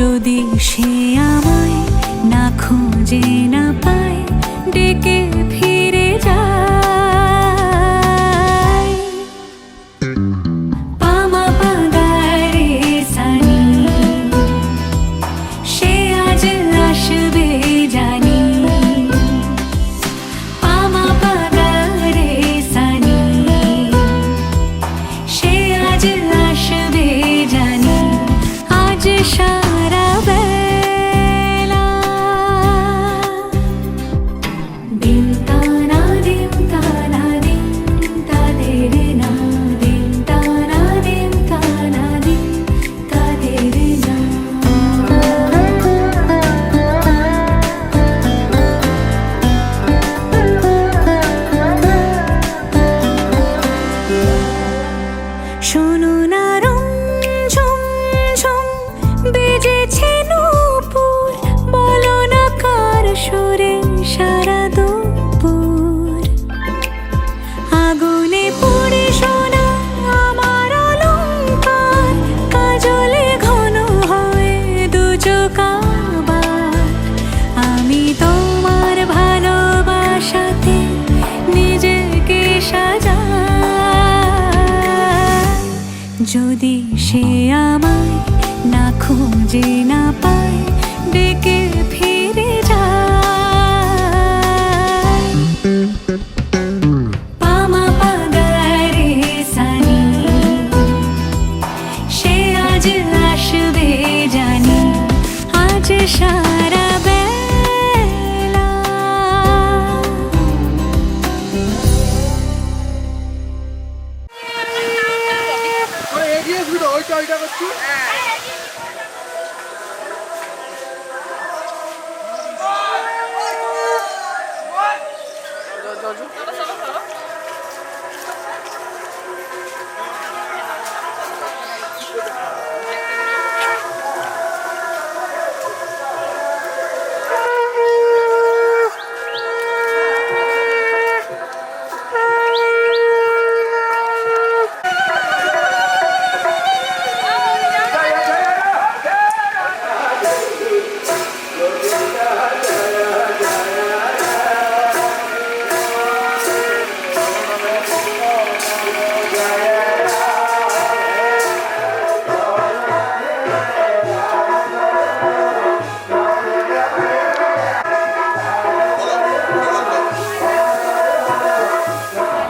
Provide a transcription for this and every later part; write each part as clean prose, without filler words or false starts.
যদি সে আমায় না খুঁজে না পায়, ডেকে ফিরে যায়। পামা পাগারে সানি, সে আজ আসবে জানি। পামা পাগারে সানি, সে আজ আসবে জানি। আজ সারা বেলা দিন তানা দিন তানা দিন তাদের না, দিন তানা দিন তানা দিন তাদের না। শোনো না রং ঝুম ঝুম বেজেছে নূপুর, বলো না কার সুরে সারা দুপুর। আগুনে পুড়ে সোনা আমার অলংকার, কাজলে ঘন হয় দু চোখ আবার। আমি তোমার ভালোবাসাতে নিজেকে সাজাই। যদি সে আমায় না খুঁজে না পায়, ডেকে ফিরে যায়। পামা পাগারে সানি, সে আজ আসবে জানি। আজ সারা বেলা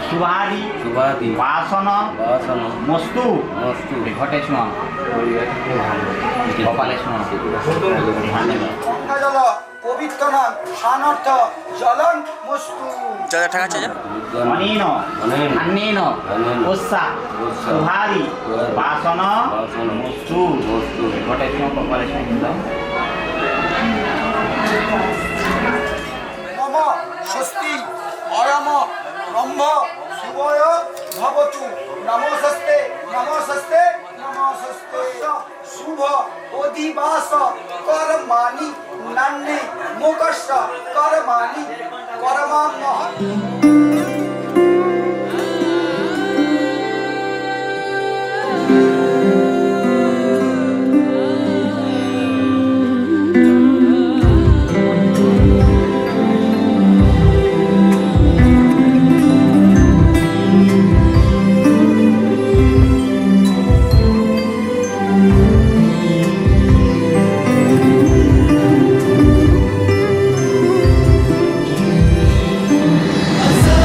শুভাদি বাসন মস্তু ঘটে শোয়া কপালে শোয়া। জল পবিত্র নাম সানর্থ জলং মস্তু। অনিন অন্যেন ওষা শুভাদি বাসন মস্তু ঘটে শোয়া কপালে শোয়া। নম স্বস্তি অয়ম ব্রহ্ম শুভয় ভবতু। নমস্তে নমস্তে নমস্তে। শুভ অধিবাস কর্মাণি নান্যে মোক্ষস্য কর্মাণি কর্মামহ। Asa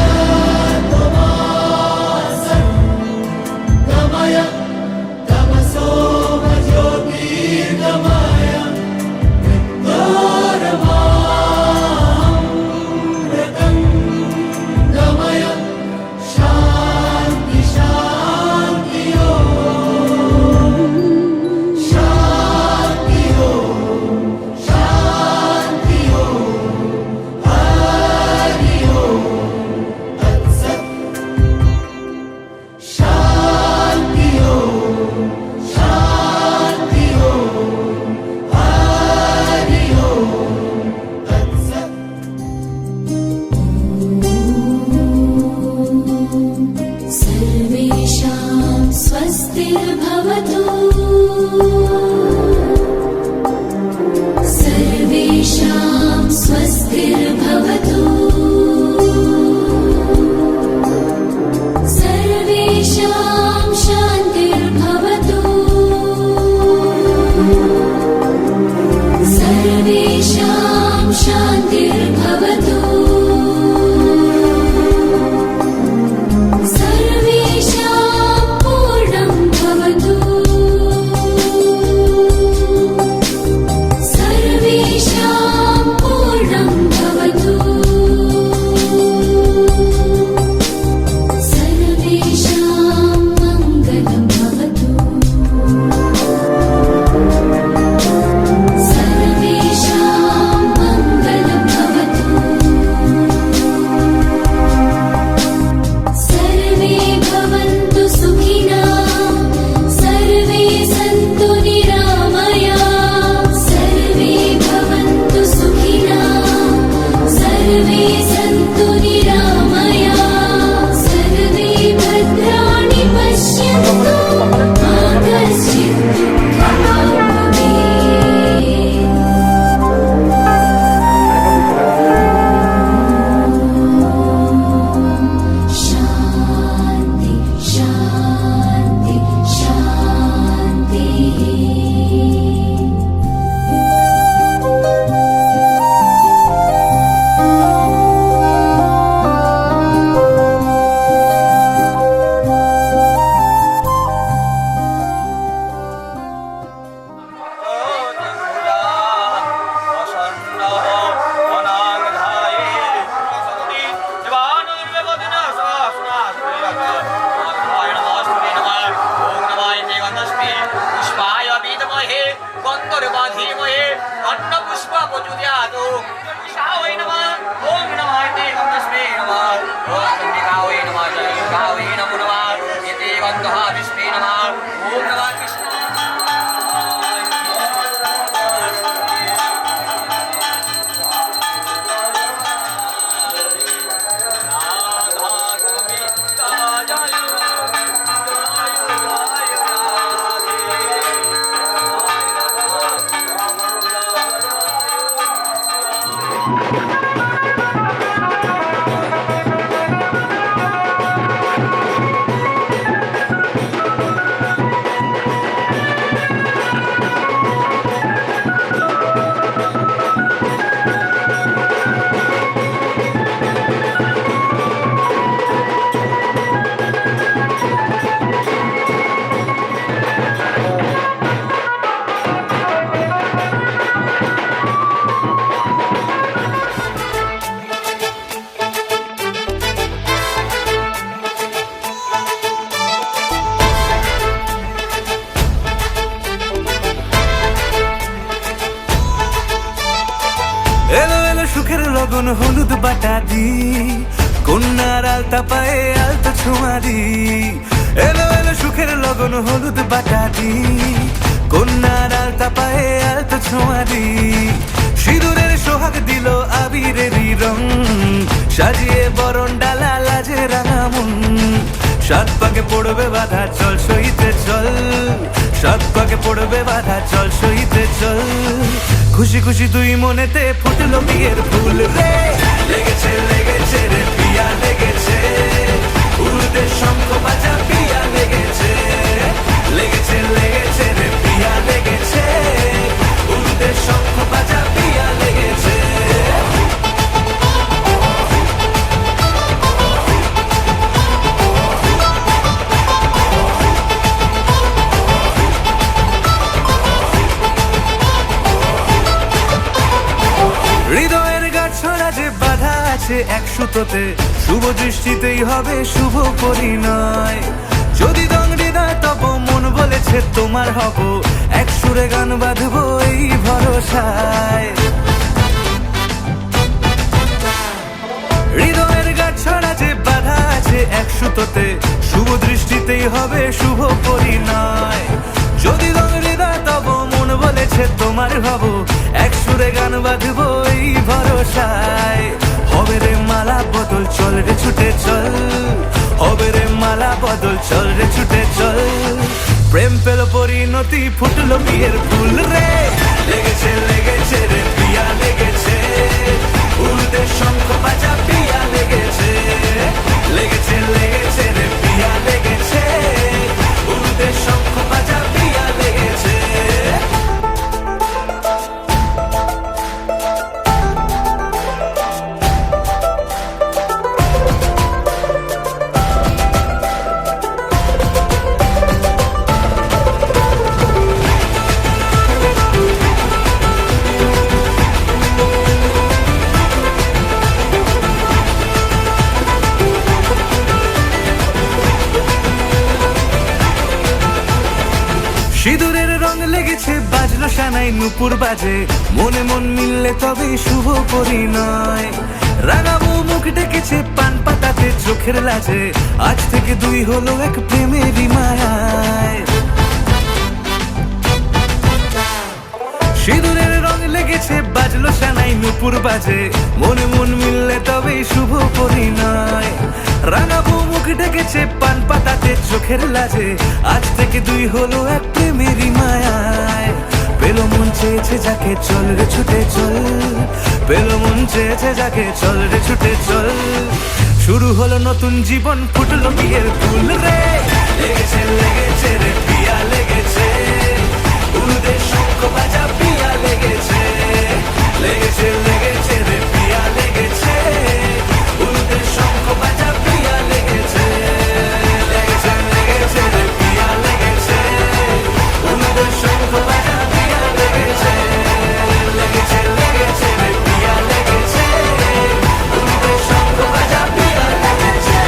গন্ধর্বা ধীমহে অন্নপুষ্প প্রচুর্যাত ঈশাওয়ে নমঃ ওম নমঃ তে গন্ধস্মে নমঃ ওম চন্ডিকাওয়ে নমঃ চন্ডিকাওয়ে নমো নমঃ এতে গন্ধঃ বিষ্ণে নমঃ ওম নমঃ কৃষ্ণ এলো এলো সুখের লগন হলুদ বাটা দি কন্যার আলতা পায়ে আলতা ছোঁয়া দি এলো এলো সুখের লগন হলুদ বাটা দি কন্যার আলতা পায়ে আলতা ছোঁয়া দি সিঁদুরের সোহাগ দিল আবিরেরই রং সাজিয়ে বরণ ডালা লাজে রাঙা মন সাত পাকে পড়বে বাধা চল সইতে চল সাত পাকে পড়বে বাধা চল সইতে চল খুশি খুশি দুই মনেতে ফুটলো বিয়ের ফুল রে লেগেছে লেগেছে রে পিয়া লেগেছে উড়তে শঙ্খ বাজা পিয়া লেগেছে লেগেছে লেগেছে রে পিয়া লেগেছে উড়তে শঙ্খ বাজা পিয়া লেগেছে হৃদয়ের গাছড়া যে বাধা আছে এক সুতোতে শুভ দৃষ্টিতেই হবে শুভ পরিণয় যদি দংড়ি না তব মন বলেছে তোমার হব এক সুরে গান বাঁধবো এই ভরসায় হৃদয়ের গাছড়া যে বাধা আছে এক সুতোতে শুভ দৃষ্টিতেই হবে শুভ পরিণয় যদি দংড়ি না তব মন বলেছে তোমার হব এক সুরে গান বাঁধবো এই ভরসায় হবে রে মালা বদল চল রে ছুটে চল হবে রে মালা বদল চল রে ছুটে চল প্রেম পেল পরিণতি ফুটলো বিয়ের ফুল রে লেগেছে লেগেছে রে পিয়া লেগেছে উড়তে শঙ্খ বাজা পিয়া লেগেছে লেগেছে লেগেছে রে পিয়া লেগেছে উড়তে শঙ্খ বাজা পিয়া লেগেছে সিঁদুরের রং লেগেছে বাজলো সানাই নুপুর বাজে মনে মন মিললে তবে শুভ পরিণয় রাঙাবো মুখ ডেকেছে পান পাতাতে চোখের লাজে আজ থেকে দুই হলো এক প্রেমেরই মায়ায় সিঁদুরের রং লেগেছে বাজলো সানাই নুপুর বাজে মনে মন মিললে তবে শুভ পরিণয় রাঙাবো মুখ ডেকেছে পান পাতাতে চোখের লাজে আজ থেকে দুই হলো এক প্রেমেরই মায়ায় পেলো মন চেয়েছে যাকে চল রে ছুটে চল পেলো মন চেয়েছে যাকে চল রে ছুটে চল শুরু হলো নতুন জীবন ফুটলো বিয়ের ফুল রে লেগেছে লেগেছে রে পিয়া লেগেছে উড়তে শঙ্খ বাজা পিয়া লেগেছে লেগেছে লেগেছে রে পিয়া লেগেছে উড়তে শঙ্খ বাজা পিয়া লেগেছে লেগেছে লেগেছে রে পিয়া লেগেছে উড়তে শঙ্খ বাজা পিয়া লেগেছে লেগেছে লেগেছে রে পিয়া লেগেছে উড়তে শঙ্খ বাজা পিয়া লেগেছে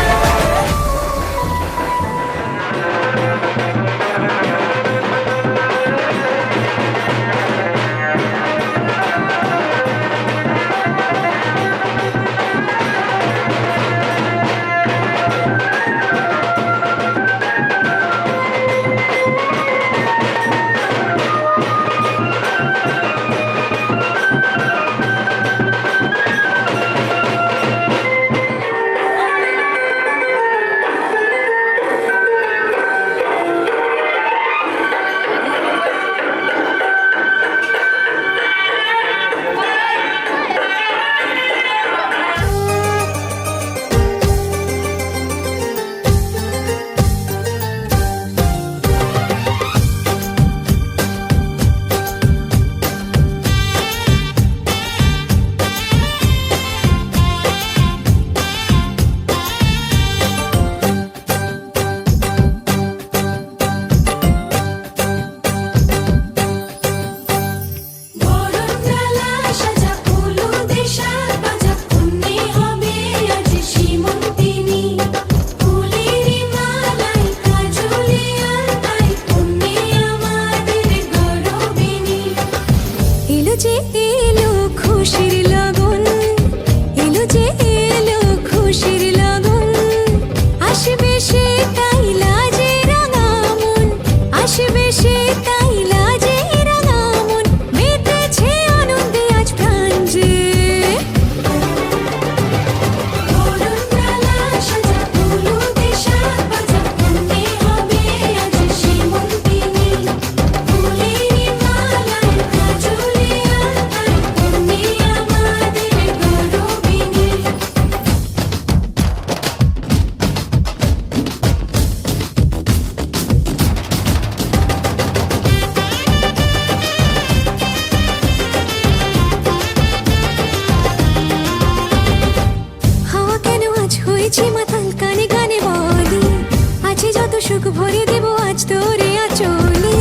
সুখ ভরে দেব আজ তোরে আঁচলে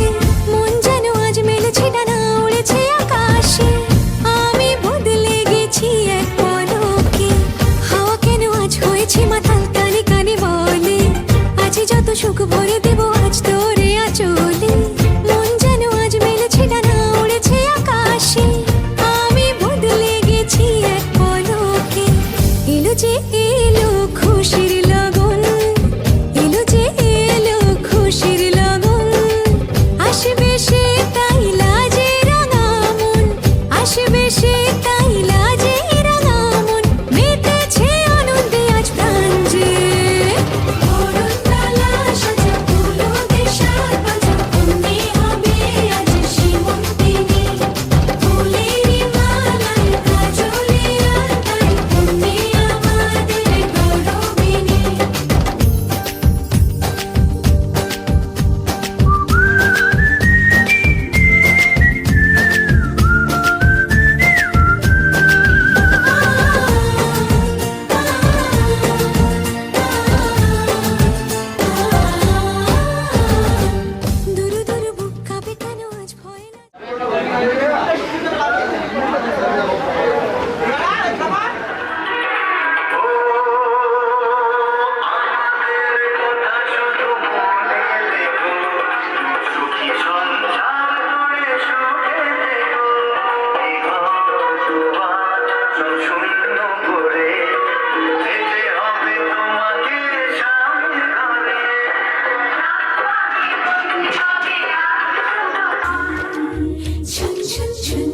মন যেন আজ মেলেছে ডানা উড়েছে আকাশে আমি বদলে গেছি এক পলকে হাওয়া কেন আজ হয়েছে মাতাল কানে কানে বলে আজ যত সুখ ভরে দেব আজ তোরে আঁচলে মন যেন আজ মেলেছে ডানা উড়েছে আকাশে আমি বদলে গেছি এক পলকে এলো যে এলো খুশির লগন এলো যে এলো খুশির লগন আসবে সে তাই লাজে রাঙা মন আসবে সে তাই লাজে রাঙা মন মেতেছে আনন্দে আজ প্রাণ যে বরণডালা সাজা ফুলো দেশার বাজা অন্যে হবে আজ সীমন্তিনী ফুলেরই মালায় কাজলে আর তাই অন্যে আমাদের গৌরবিনী দুরু দুরু বুক কাঁপে কেন আজ ভয় না ছুন ছুন ছুন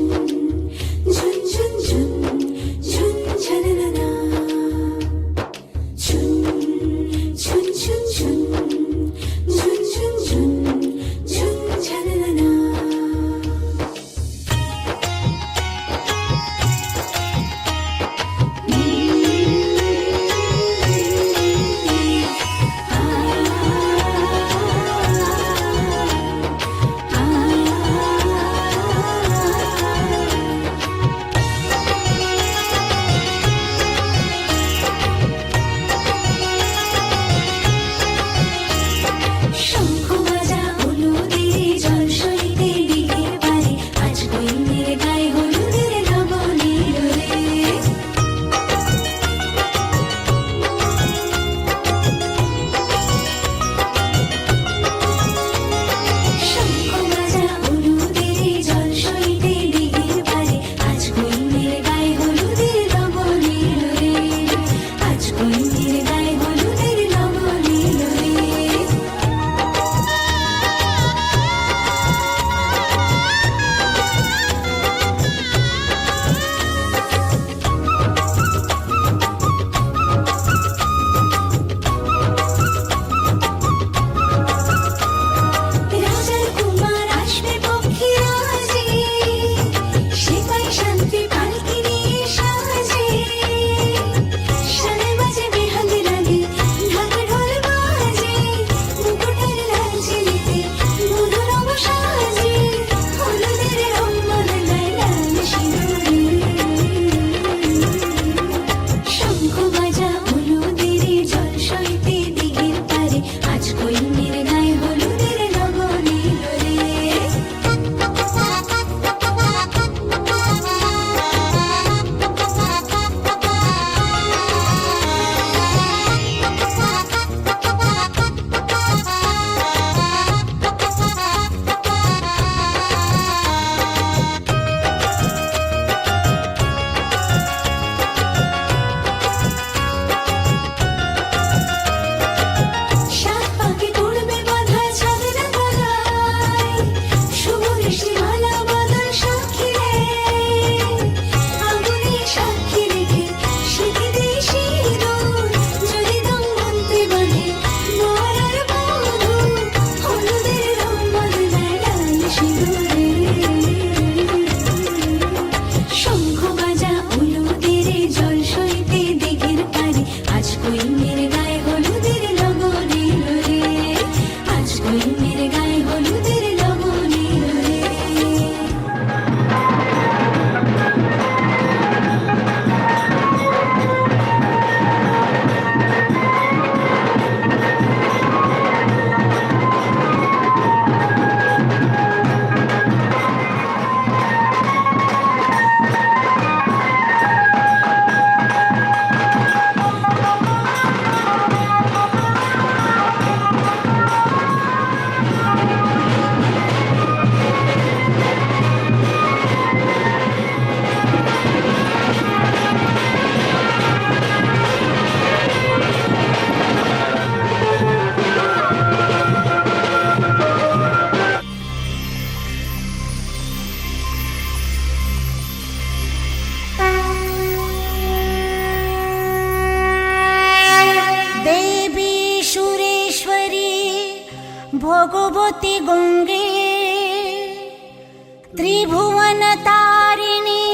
ত্রিভুবন তারিণী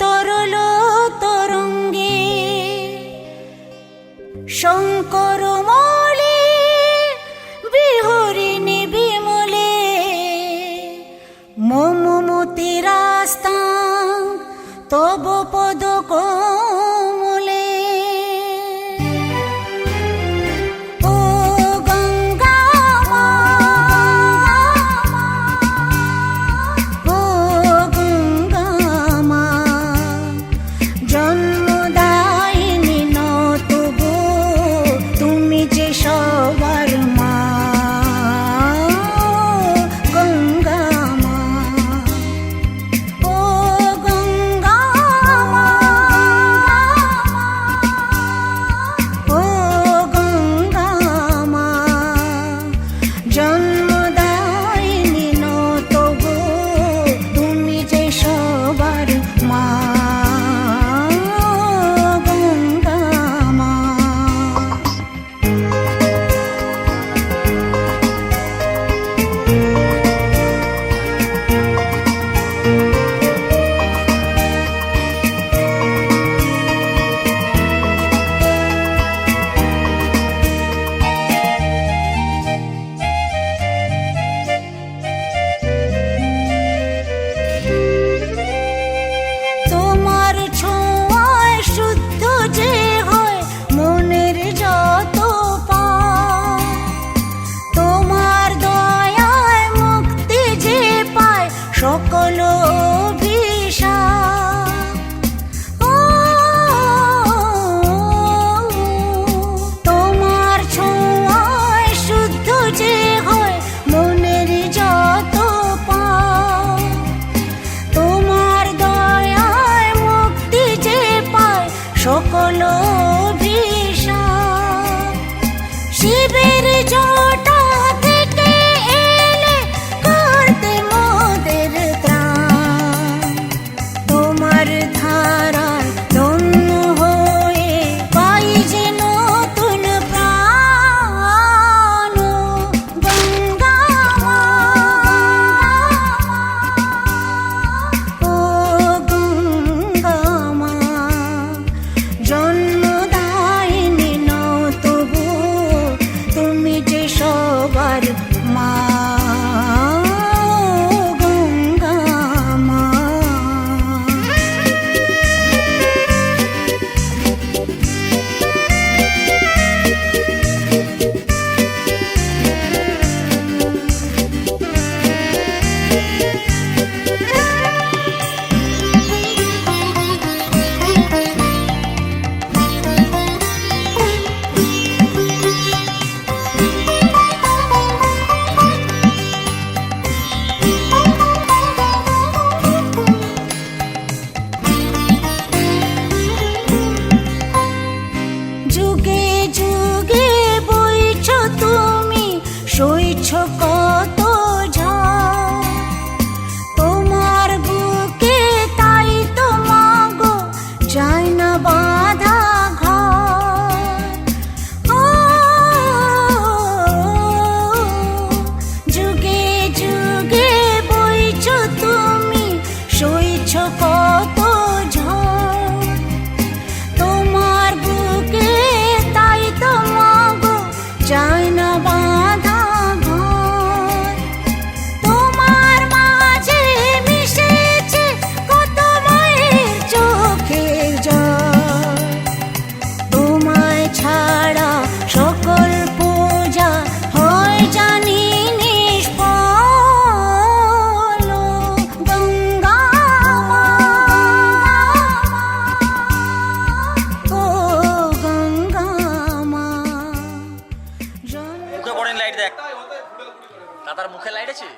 তরল তরঙ্গে শঙ্কর মৌলি বিহরিণী বিমলে মম মতিরাস্তাং তব পদ কোমলে ও গঙ্গা মা, ও গঙ্গা মা, জন্মদায়িনী নত গো তুমি যে সবার মা। গঙ্গা মা, ও গঙ্গা মা, ও গঙ্গা মা, জন্মদায়িনী নত গো তুমি যে সবার মা। গঙ্গা মা, তোমার ছোঁয়ায় শুদ্ধ যে হয় মনের যত পাপ, তোমার দয়ায় মুক্তি যে পায় সকল অভিশাপ। ও, তোমার ছোঁয়ায় শুদ্ধ যে হয় মনের যত পাপ, তোমার দয়ায় মুক্তি যে পায় সকল অভিশাপ। শিবের জটা থেকে এলে করতে মোদের ত্রাণ, তোমার ধারায় ধন্য হয়ে পাই যে নতুন প্রাণ। গঙ্গা মা, ও গঙ্গা মা, জন্মদায়িনী নত গো তুমি যে সবার মা। গঙ্গা মা, যুগে যুগে বইছ তুমি সইছ কত ঝড়, তোমার বুকে তাই তো মাগো যায় না বাঁধা ঘর। ও, যুগে যুগে বইছ তুমি সইছ কত ঝড়, তোমার বুকে তাই তো মাগো যায় না বাঁধা ঘর। তোমার মাঝে মিশেছে কত মায়ের চোখের জল, তোমায় ছাড়া সকল পূজা হয় জানি নিষ্ফল। গঙ্গা মা, ও গঙ্গা মা, মুখে পড়েন লাইট দেখ, দাদার মুখে লাইট আছে।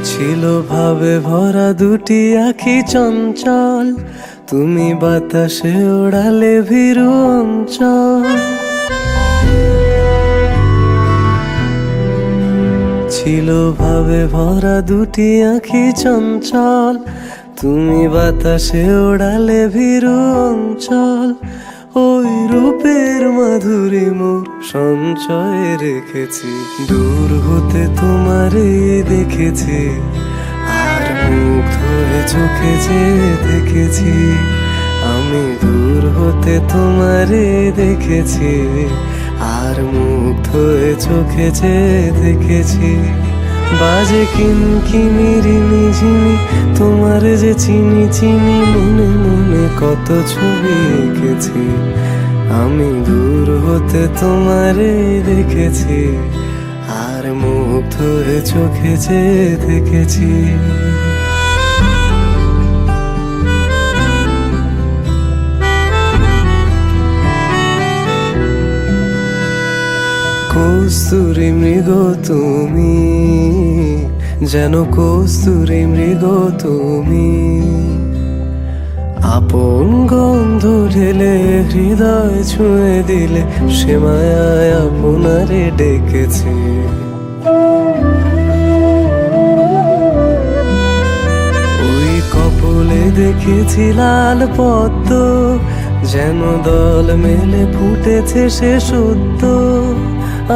ছিল ভাবে ভরা দুটি আখি চঞ্চল, তুমি বাতাসে ওড়ালে ভীরু অঞ্চল, ছিল ভাবে ভরা দুটি আঁখি চঞ্চল। তুমি বাতাসে ওড়ালে ভীরু অঞ্চল, ওই রূপের মাধুরী মোর সঞ্চয়ে রেখেছি। দূর হতে তোমারে দেখেছি, আর মুগ্ধ হয়ে চোখে যে দেখেছি। আমি দূর হতে তোমারে দেখেছি, আর মুগ্ধ হয়ে চোখে যে দেখেছি। বাজে কিনকিনি রিনি ঝিনি, তোমার যে চিনি চিনি, মনে মনে কত ছবি এঁকেছি। আমি দূর হতে তোমারে দেখেছি, আর মুগ্ধ হয়ে চোখে যে দেখেছি। কস্তুরী মৃগ তুমি, যেন কস্তুরী মৃগ তুমি। আপন গন্ধ ঢেলে হৃদয় ছুঁয়ে দিলে, সে মায়ায় আপনারে ডেকেছে। ওই কপলে দেখেছি লাল পদ্ম, যেন দল মেলে ফুটেছে সে সদ্য।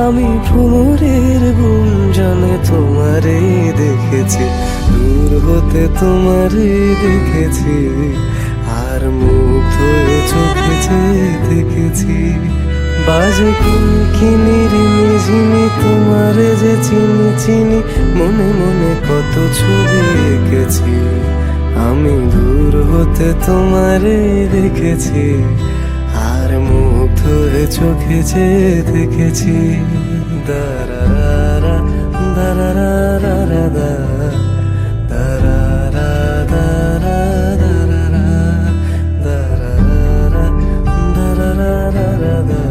আমি ভ্রমরের গুঞ্জনে তোমারে দেখেছি, দূর হতে তোমারে দেখেছি, আর মুগ্ধ হয়ে চোখে যে দেখেছি। বাজে কিনকিনি রিনি ঝিনি, তোমারে যে চিনি চিনি, মনে মনে কত ছবি এঁকেছি। আমি দূর হতে তোমারে দেখেছি, আর মুগ্ধ হয়ে চোখে যে দেখেছি। দারারা দারারা দারারা দারারা দারারা দারারা দারারা দারারা।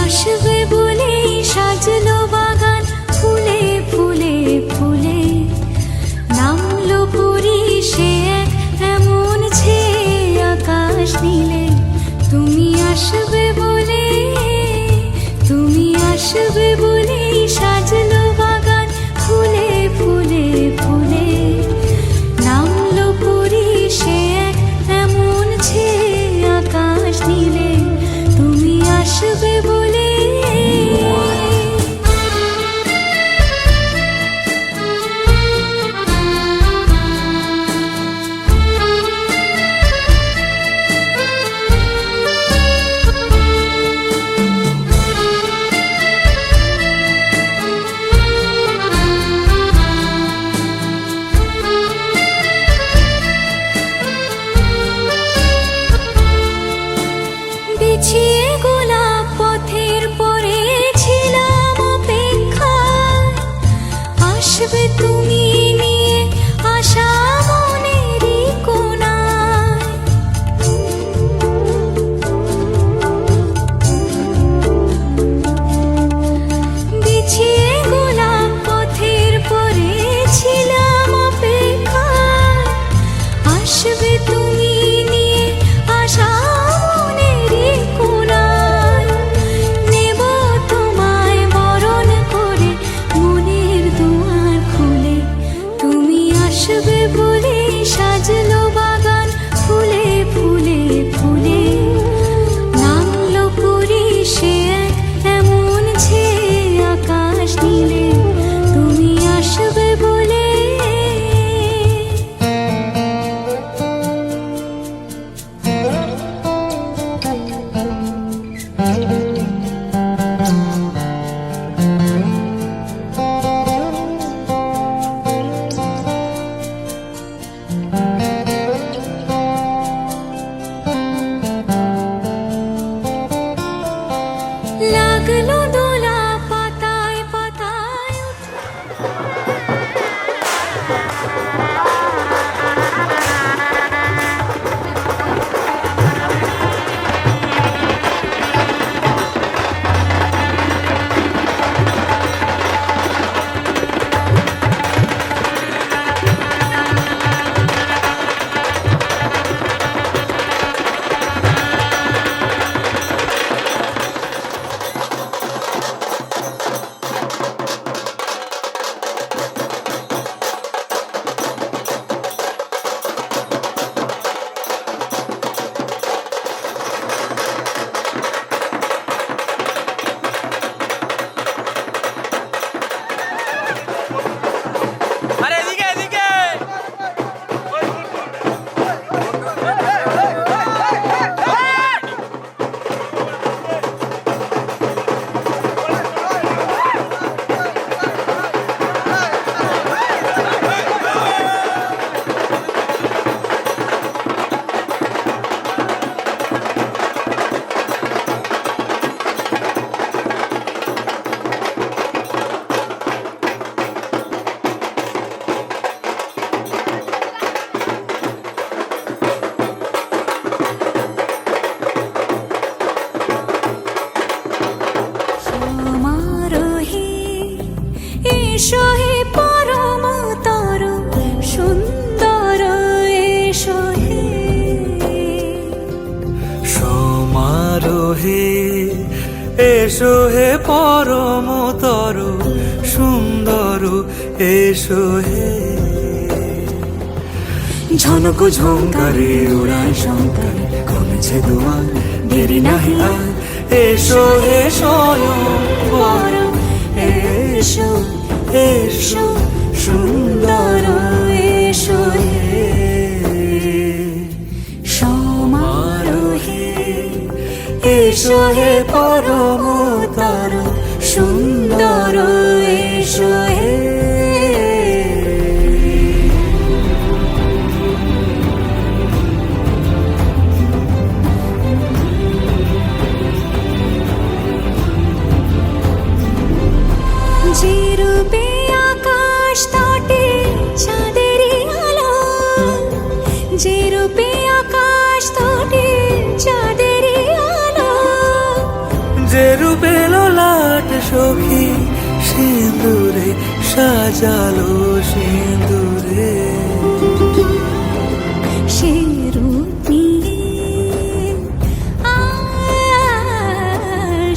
আসবে বলেই সাজলো বাগান ফুলে ফুলে ফুলে, নামলো পরি সে এক এমন ছেয়ে আকাশ নীলে। তুমি আসবে বলে, তুমি আসবে বলেই সাজলো বাগান ফুলে ফুলে ফুলে, নামলো পরি সে এক এমন ছেয়ে আকাশ নীলে। তুমি আসবে বলে বিছিয়ে গোলাপ পথের পরে ছিলাম অপেক্ষায়, আসবে তুমি নিয়ে আশা মনেরই কোণায়। বিছিয়ে গোলাপ পথের পরে ছিলাম অপেক্ষায়, আসবে তুমি নিয়ে আশা মনেরই কোণায়। নেব তোমায় বরণ করে মনের দুয়ার খুলে, তুমি আসবে বলে সাজলো বাগান ফুলে ফুলে ফুলে, নামলো পরি সে এক এমন ছেয়ে আকাশ নীলে। তুমি আসবে বলে লাগলো দোলা পাতায় পাতায়। আরে এদিকে এদিকে সমারোহে এসো হে পরম তর সুন্দর, এসো হে সমারোহে এসো হে পরমতর সুন্দর, এসো হে ঝনক ঝঙ্কারে উড়ায় শঙ্কারে কমেছে দুয়ার, দেরি নাহি আর এসো হে স্বয়ং বর। এসো এসো সুন্দর, এসো হে সমারোহে এসো হে পরমতর সুন্দর, এসো হে যে রূপে আকাশ তটে চাঁদেরই আলো, যে রূপে আকাশ তটে চাঁদেরই আলো, পেল লাট সখী সিঁদুরে সাজালো সিঁদুরে সে রূপ নিয়ে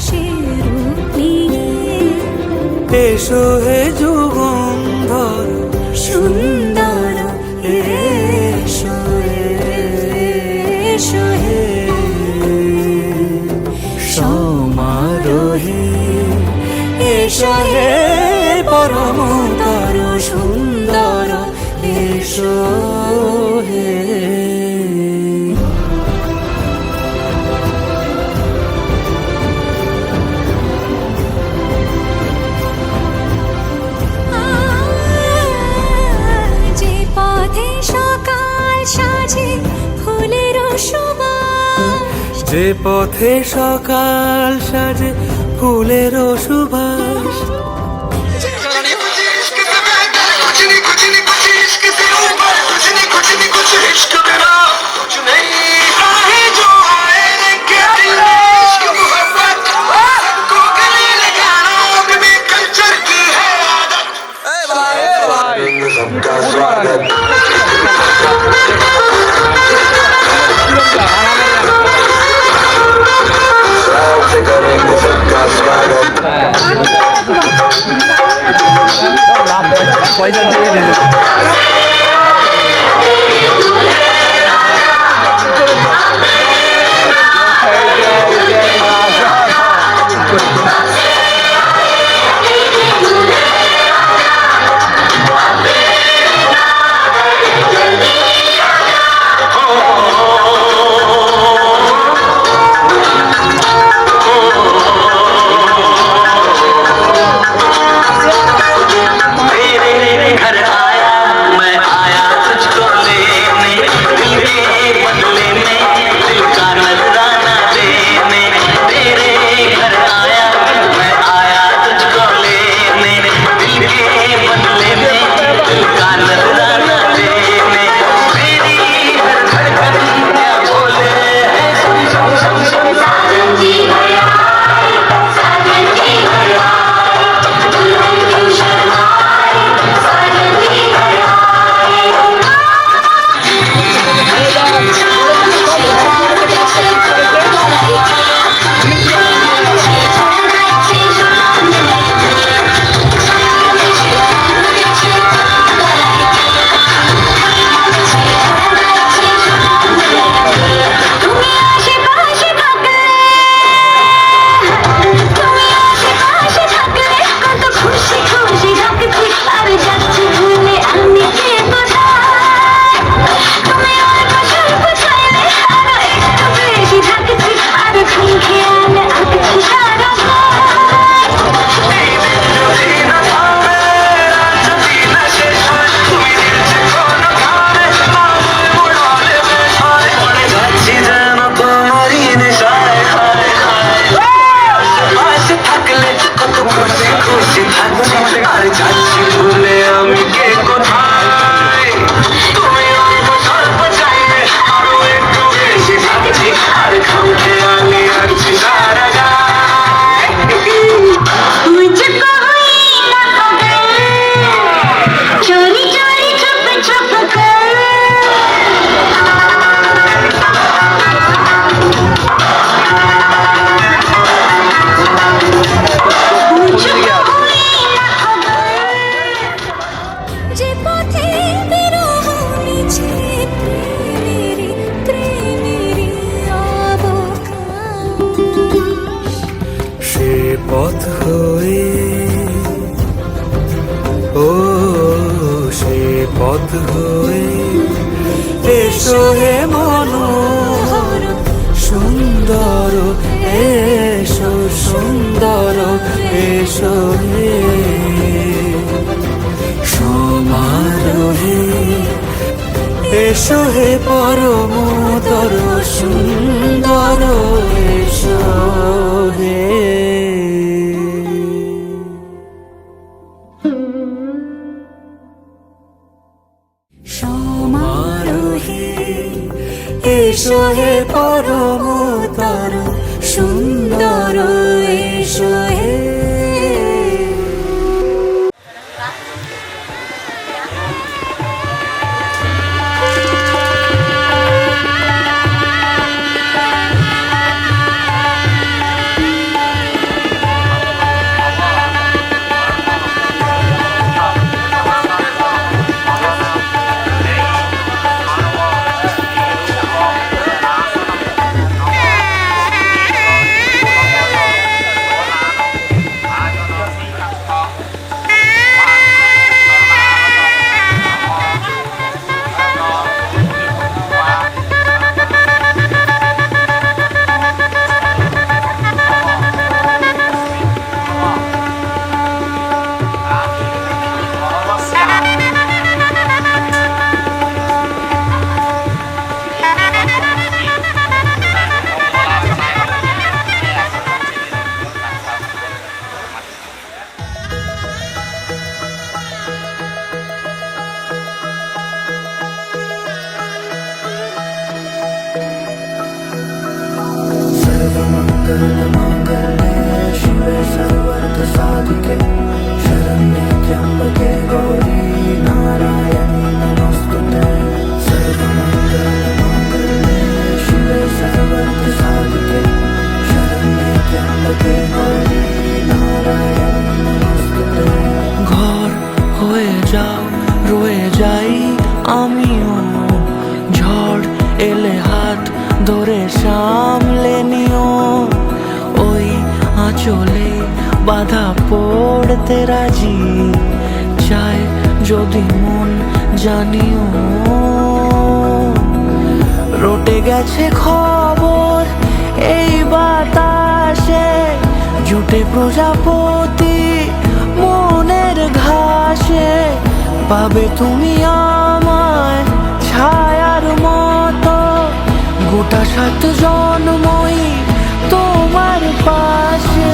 সে রূপ নিয়ে এসো হে যুগন্ধর সুন্দর এসো এসো হে সমারোহে এসো হে পরমতর সুন্দর এসো হে যে পথে সকাল সাজে ফুলের সুবাস যে পথে সকাল সাজে ফুলের সুবাস পথ হয়ে ও সে পথ হয়ে এসো হে মনোহর সুন্দর এসো সুন্দর এসো হে সমারোহে এসো হে পরমতর সুন্দর এসো হে সমারোহে এসো হে পরমতর সুন্দর এসো হলে বাধা পড়তে রাজি, চায় যদি মন জানিও। রটে গেছে খবর এই বাতাসে, জুটে প্রজাপতি মনের ঘাসে। পাবে তুমি আমায় ছায়ার মতো, গোটা 7 জন্মই তোমার পাশে।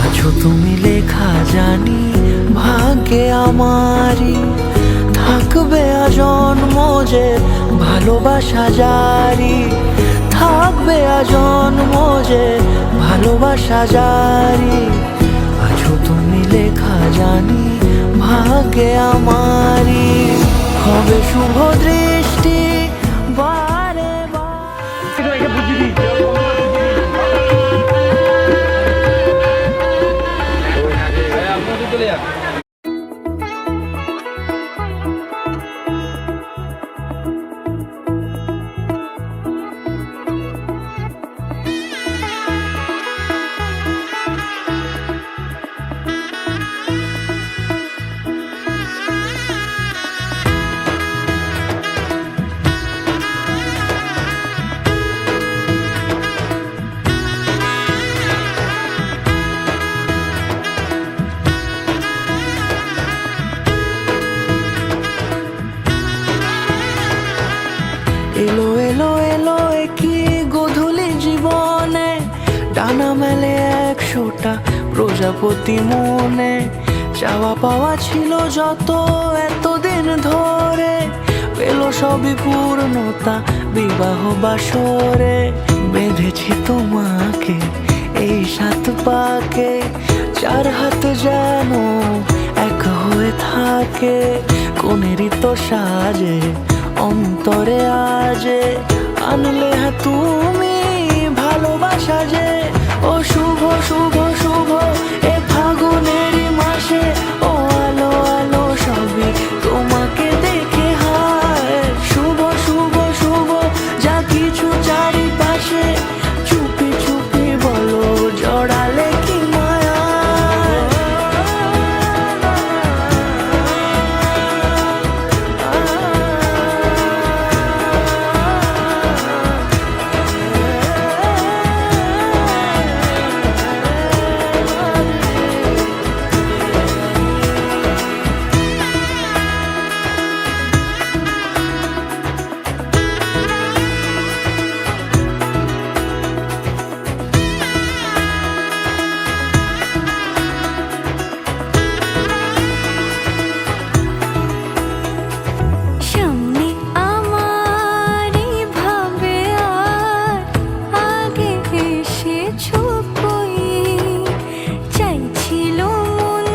আছো তুমি লেখা জানি ভাগ্যে আমারই, থাকবে আজন্ম যে ভালোবাসা জারি, থাকবে আজন্ম যে ভালোবাসা জারি। আছো তুমি লেখা জানি ভাগ্যে আমারই, হবে শুভ দৃষ্টি বারে বারে। এলো এলো এলো কি গধূলি জীবনে, ডানা মেলে 100টা প্রজাপতি মনে। চাওয়া পাওয়া ছিল যত এতদিন ধরে, পেল সবই পূর্ণতা বিবাহ বাসরে। বেঁধেছি তোমাকে এই 7 পাকে, 4 হাত যেন এক হয়ে থাকে। কোনেরই তো সাজে অন্তরে আজে, আনলে তুমি ভালোবাসা যে। ও শুভ শুভ শুভ এ ফাগুনেরই মাসে, ও আলো আলো সবই তোমাকে দেখে হায়। শুভ শুভ শুভ যা কিছু চারিপাশে, চুপি চুপি বলো জড়ালে কি মায়া। সামনে আমারই ভাবে আর আগে এসেছো কই, চাইছিল মন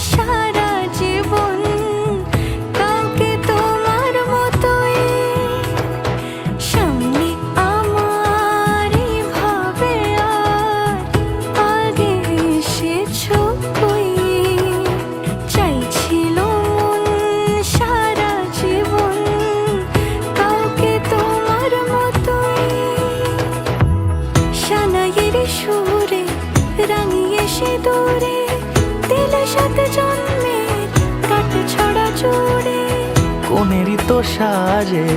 সারা জীবন কাউকে তোমার মতোই। সামনে আমারই ভাবে আর আগে এসেছো কই, চাইছিল মন সারা জীবন কাউকে তোমার মতোই। সানাইয়ের সুরে রাঙিয়ে সে দূরে, দিল 7 জন্মের কাট ছড়া জুড়ে। কোনেরই তো সাজে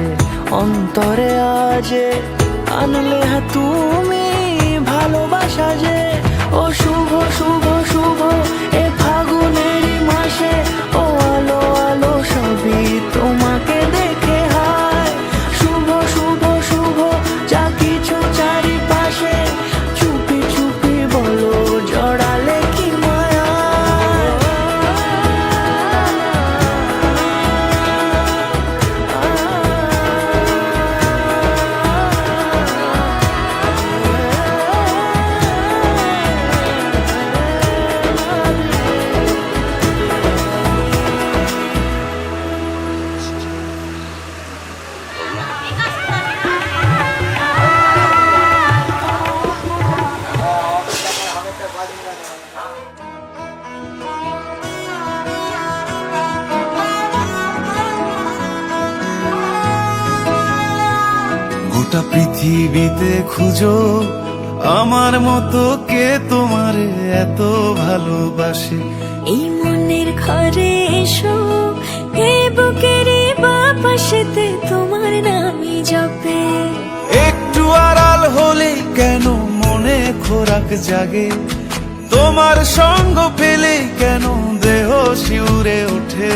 অন্তরে আজে, আনলে তুমি ভালোবাসা যে। ও শুভ শুভ শুভ এ ফাগুনেরই মাসে, ও আলো আলো সবই তোমাকে দেখে হায়। শুভ শুভ শুভ যা কিছু চারিপাশে, চুপি চুপি বলো জড়ালে কি গোটা পৃথিবীতে খুঁজো আমার মতো কে তোমারে এত ভালোবাসে। এই মনের ঘরে এসো, এ বুকেরই বাপাশেতে তোমার নামই জপে। একটু আড়াল হলে কেন মনে খোরাক জাগে, তোমার সঙ্গ পেলে কেন দেহ শিউরে ওঠে।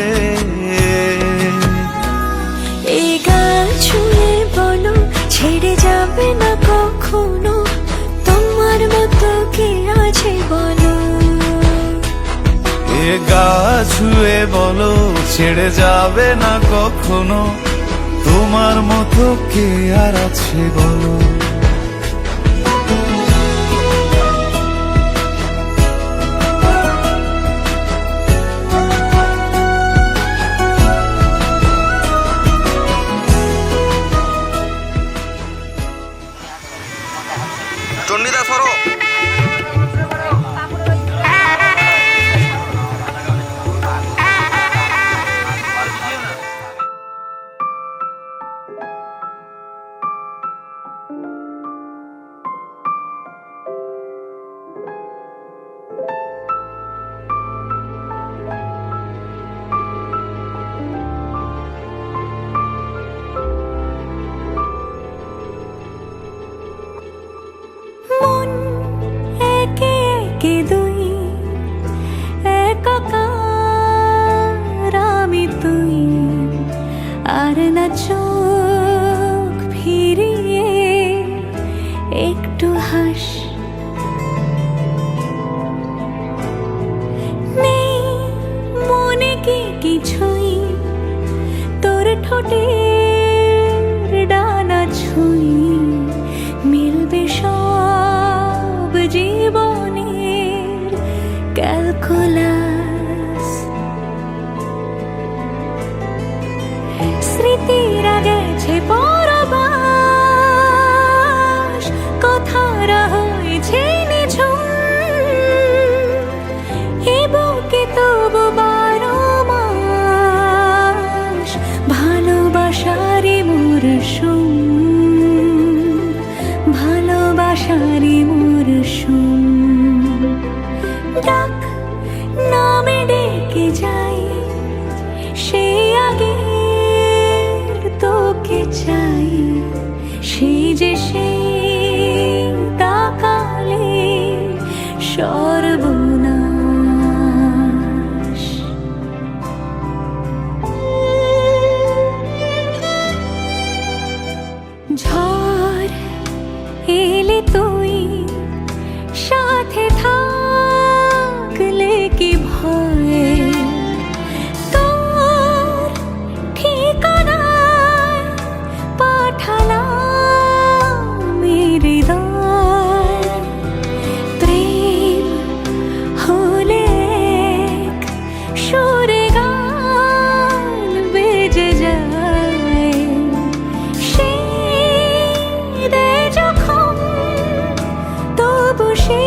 এই গান ছুঁয়ে বলো ছেড়ে যাবে না কখনো, তোমার মতো কে আছে বলো। এ গা ছুঁয়ে বলো ছেড়ে যাবে না কখনো, তোমার মতো কে আর আছে বলো। চন্ডিদা সরো। মন একে একে দুই, একাকার আমি তুই, আর না চোখ ফিরিয়ে একটু হাস। নেই মনে কি কিছুই, তোর ঠোঁটের ডানা ছুঁই, মিলবে সব জীবনের ক্যালকুলাস। স্মৃতিরা গেছে পরবাস, কথারা হয়েছে নিঝুম, এ বুকে তবু 12 মাস ভালোবাসারই মরশুম, ভালোবাসারই মরশুম। ডাক নামে ডেকে যাই, সে আগের তোকে চাই, সেই যে সেই তাকালে সর্বনাশ। ঝড় এলে তুই সাথে থাকলে কি ভয়, তোর ঠিকানায় পাঠালাম হৃদয়। প্রেম হলে এক সুরে গান বেজে যায়, সেই দেয় যখন তবু সে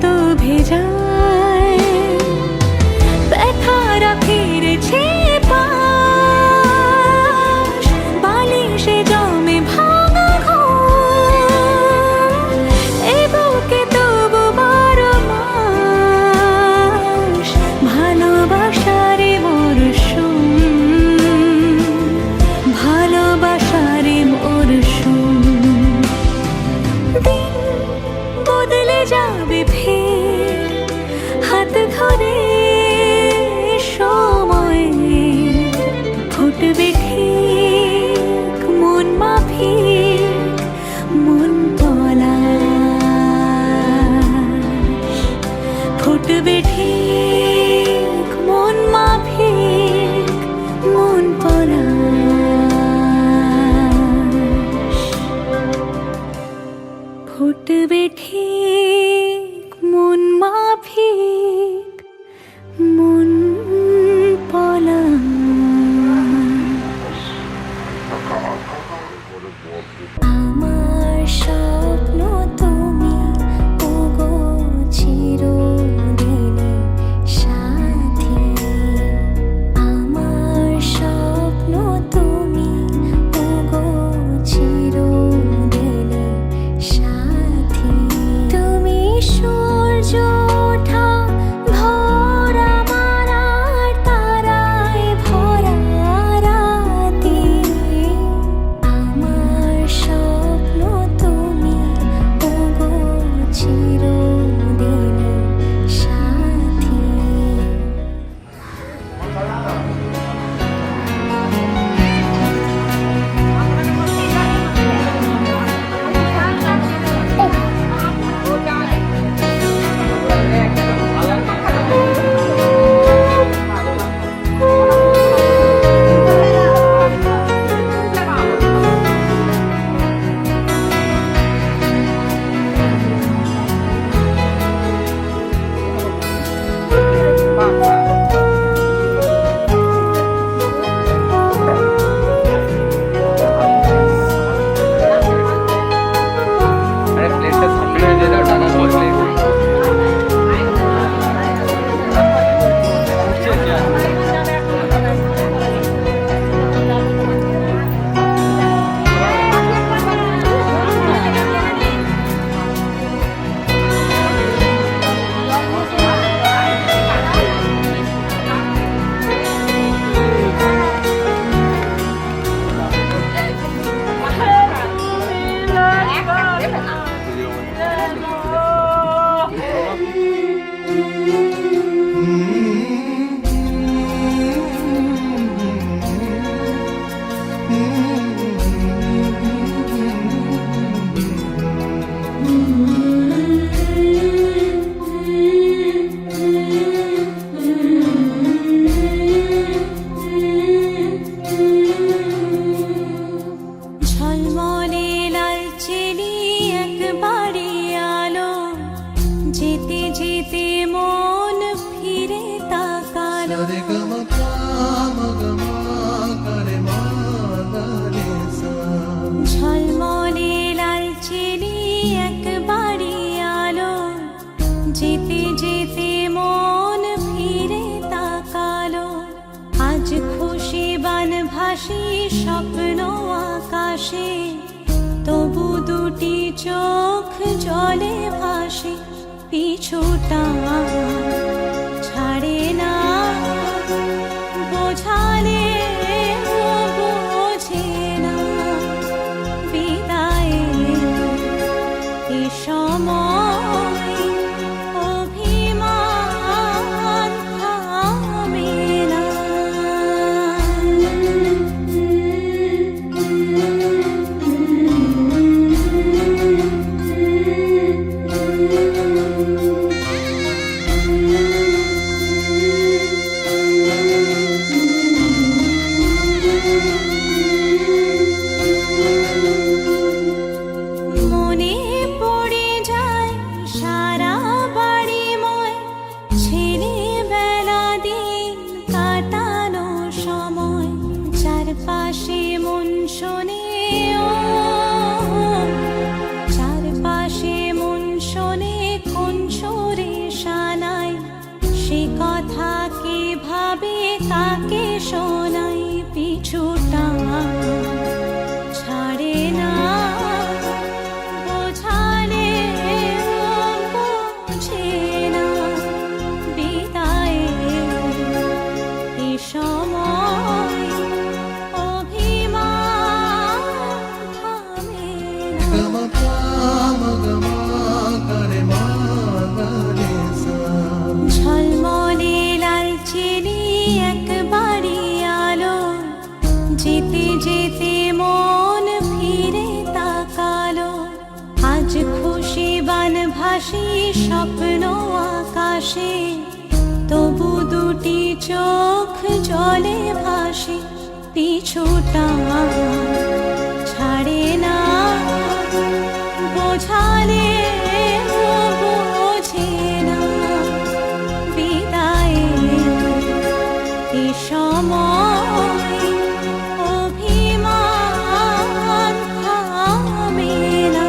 তো ভেজায়। ব্যথারা ফিরেছে পাশ, বালিশে জমে ভাঙা ঘুম, এ বুকে তবু 12 মাস ভালোবাসারই মরশুম, ভালোবাসারই মরশুম। দিন বদলে যাবে ফের, হাত ধরে সময়ে ফুটবে ঠিক মন মাফিক মন পলাশ, ফুটবে ঠিক মন মাফিক মন পলাশ, ফুটবে ঠিক মন মাফিক মন পলাশ। আমার স্বপ্ন তুমি ওগো চিরদিনে ভাসি স্বপ্ন আকাশে, তবু দুটি চোখ জলে ভাসে, পিছুটা ছাড়ে না, বোঝালে বোঝে না, বিদায়ের এ সময় অভিমান থামে না। মনে পড়ে যায় সারা বাড়িময় ছেলেবেলা দিন কাটানো সময়, চারপাশে মন শোনে ও, চারপাশে মন শোনে কোন সুরে শানাই, সে কথা কে ভাবে কাকে শোনাই, পিছুটা ছাড়ে না, বোঝালে বোঝে না, বিদায়ের এ সময় অভিমান থামে না। ঝলমলে লালচেলি একবারই আলো, যেতে যেতে মন ফিরে তাকালো, আজ খুশি বান ভাসি স্বপ্ন আকাশে, তবু দুটি চোখ জলে ভাসে, পিছুটা ছাড়ে না, বোঝালে বোঝে না, বিদায়ের এ সময় অভিমান থামে না।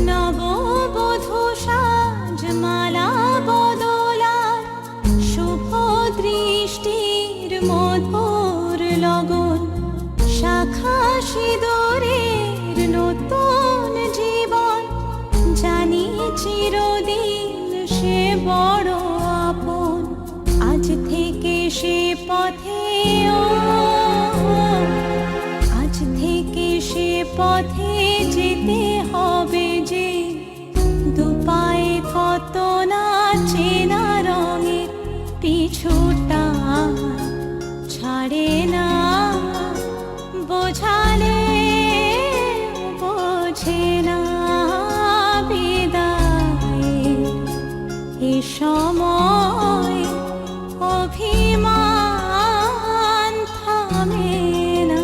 নববধূ সাজমালা বদলার শুভ দৃষ্টির মধুর লগন, শাখা সিঁদুরের নতুন জীবন, জানি চিরদিন সে বড় আপন, আজ থেকে সে পথে ও, আজ থেকে সে পথে যেতে হবে যে, দুপায়ে কত না চেনা রঙে, পিছুটা ছাড়ে না, বোঝালে বোঝে না, বিদায়ের এ সময় অভিমান থামে না।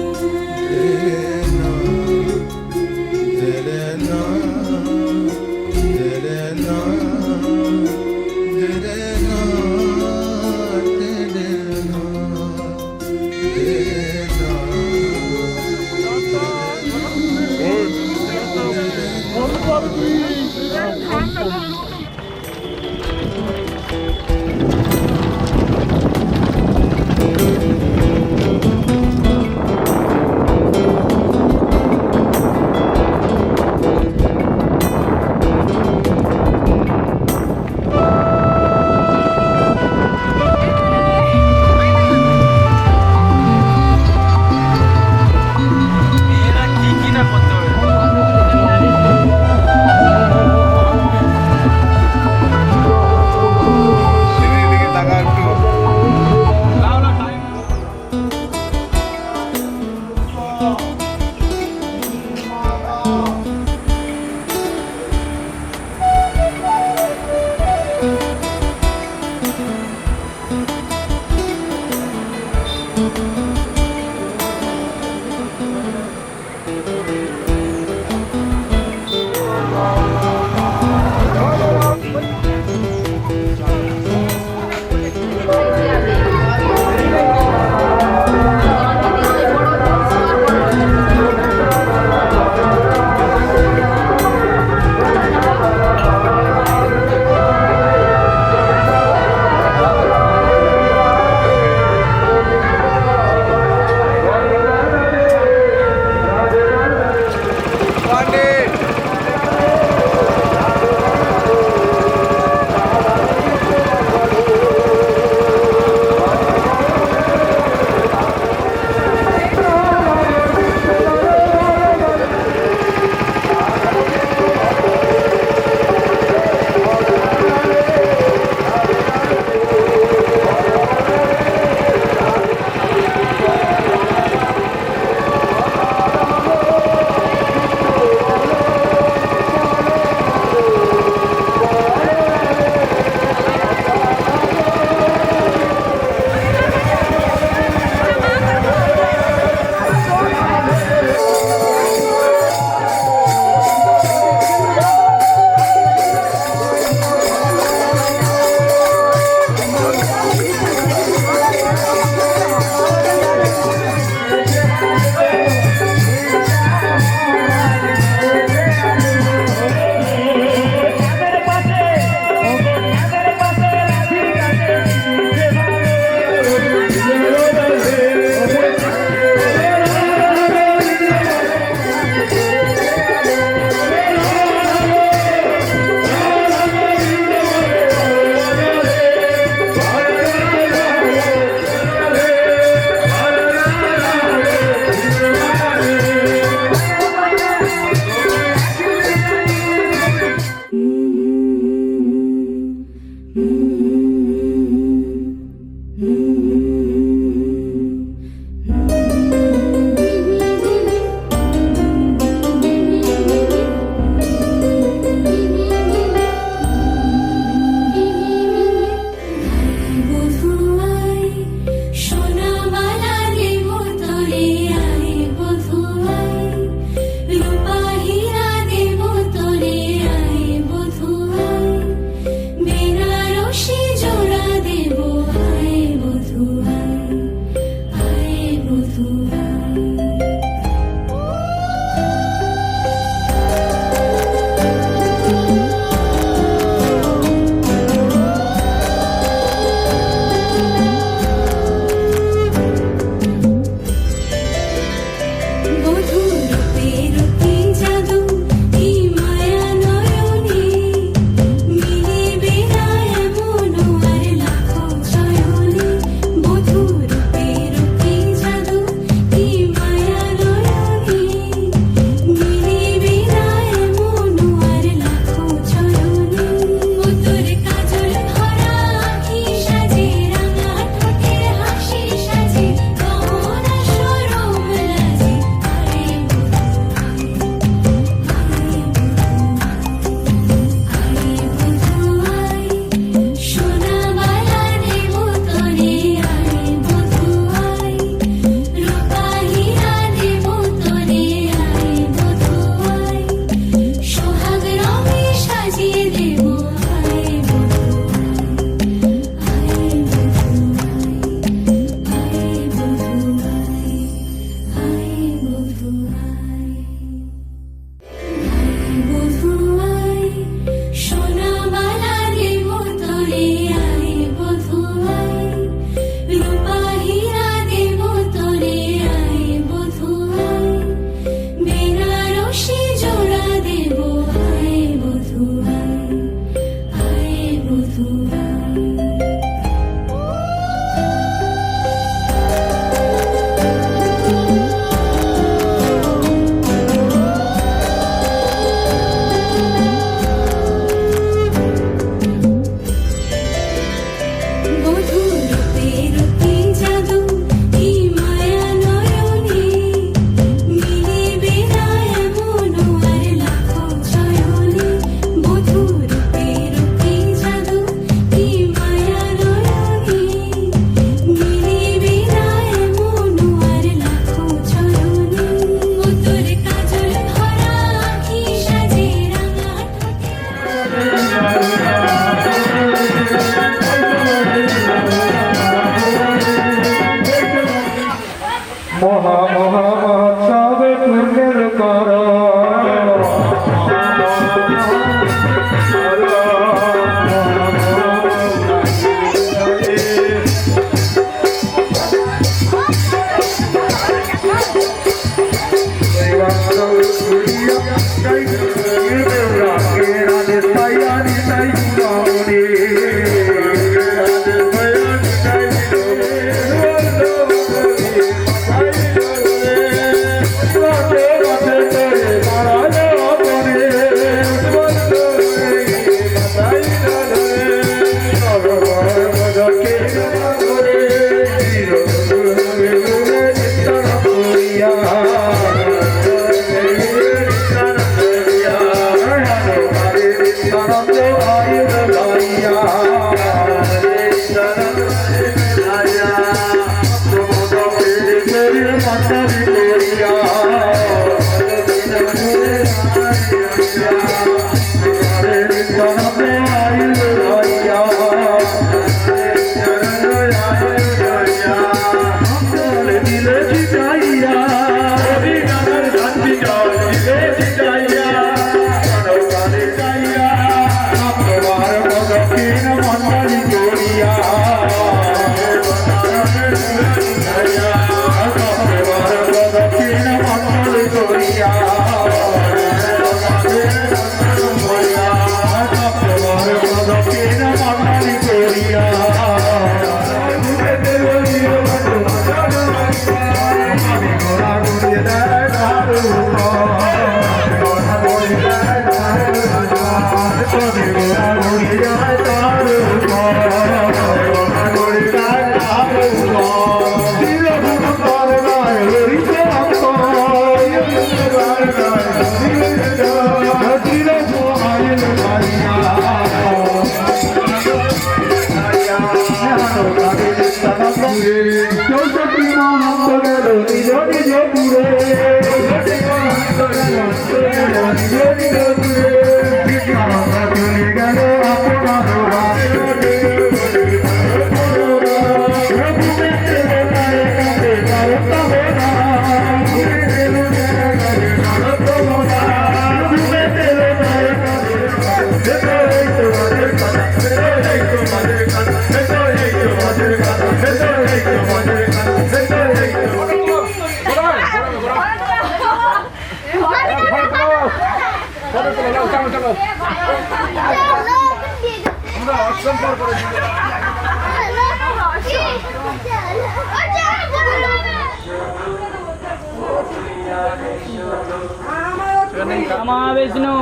नमः विष्णु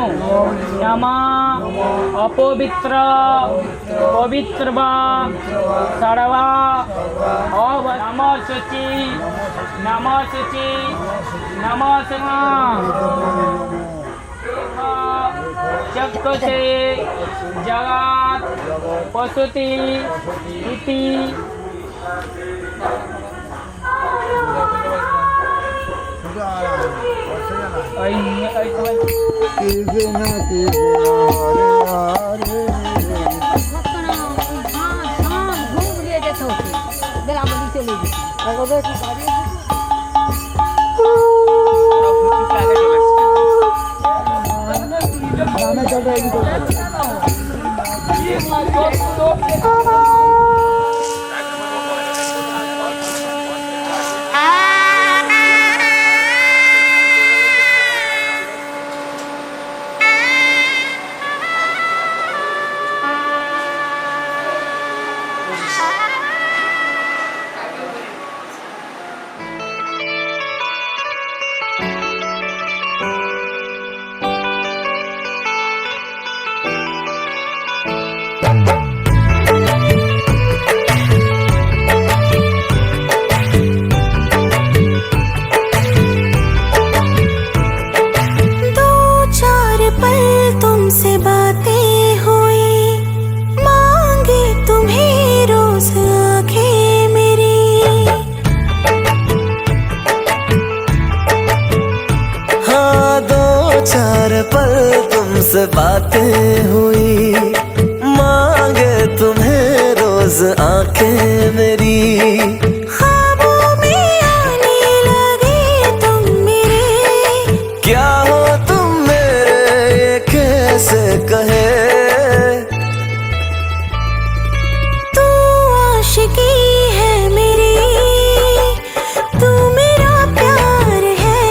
नमः अपवित्र पवित्र वा सर्वा नमः शुचि नमः शुचि नमः सिंह चक्षुषे जगत् पशुति इति तुमसे बातें हुई, मांगे तुम्हें रोज आंखें मेरी। ख्वाबों में आने लगे तुम मेरे, क्या हो तुम मेरे ये कैसे कहे। तू आशिकी है मेरी, तू मेरा प्यार है।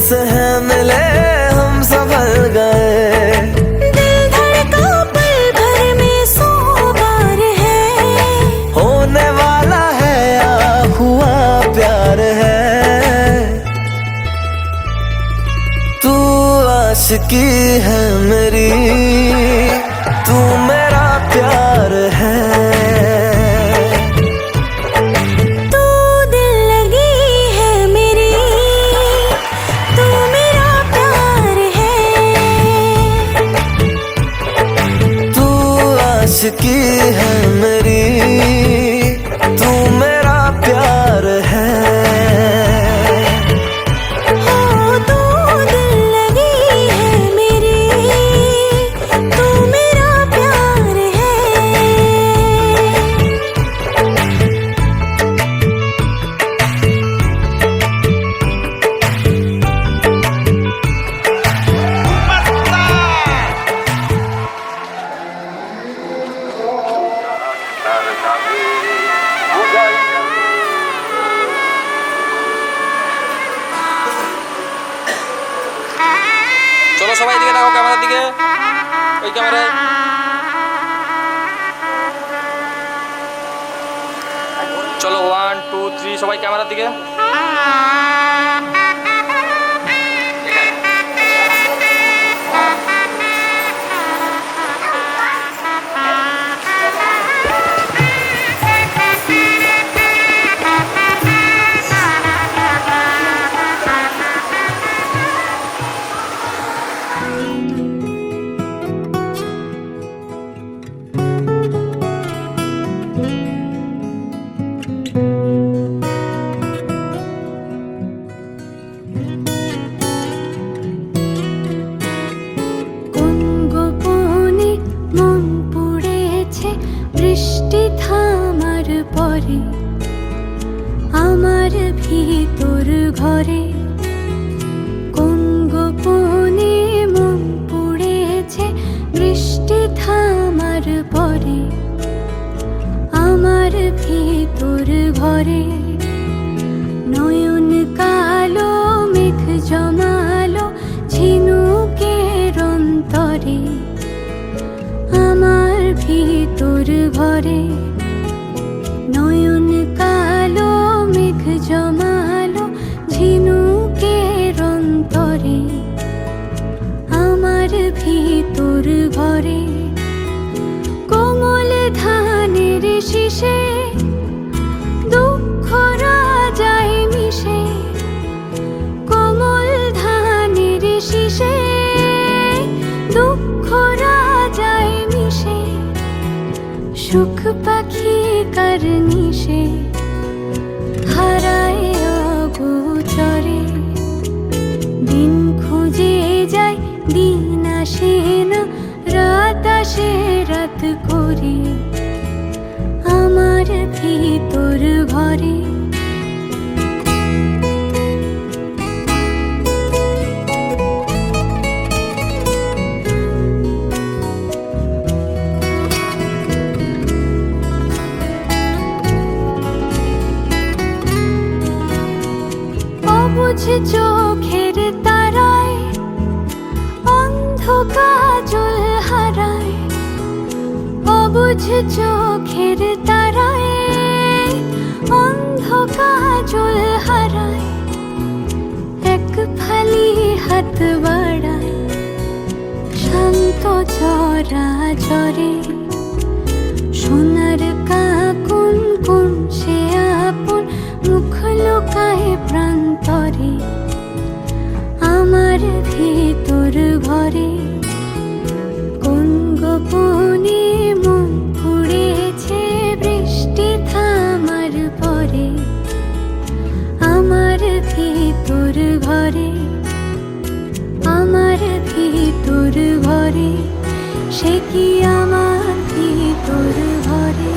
से है मिले हम संभल गए। दिल धड़का पल भर में 100 बार है। होने वाला है या हुआ प्यार है। तू आशिकी है मेरी, तू मेरा प्यार है। तू दिल लगी है मेरी, तू मेरा प्यार है। तू आशिकी है मेरी, तू मेरा प्यार है। हो तू दिल लगी है मेरी, तू मेरा प्यार है। চলো সবাই দিকে দেখো, ক্যামেরার দিকে, ওই ক্যামেরায়। চলো 1 2 3 সবাই ক্যামেরার দিকে। কোন গোপনে মন পড়েছে বৃষ্টি থামার পরে আমার ভিতর ঘরে। কোন গোপনে মন পড়েছে বৃষ্টি থামার পরে আমার ভিতর ঘরে। নয়ন কালো মেঘ জমালো ঝিনুকের অন্তরে আমার ভিতর ঘরে। নয়ন কালো মেঘ জমালো ঝিনুকের অন্তরে আমার ভিতর ঘরে। কোমল ধানের শীষে দুঃখ রাজায় মিশে। কোমল ধানের শীষে দুঃখ রাজায় মিশে। সুখ পাখি কার নিশে হারায় অগোচরে। দিন খুঁজে যায় দিন আসে না, রাত আসে রাত করে আমার ভিতর ঘরে। অবুঝ চোখের তারায় অন্ধ কাজল হারায়। অবুঝ চোখের তারায় অন্ধ কাজল হারায়। এক ফালি হাত বাড়ায় শান্ত চরাচরে। সোনার কাকুন কোন সে আপন মুখ লুকায় প্রান্তরে আমার ভিতর ঘরে। কোন গোপনে মন পড়েছে বৃষ্টি থামার পরে আমার ভিতর ঘরে। আমার ভিতর ঘরে সে কি আমার ভিতর ঘরে।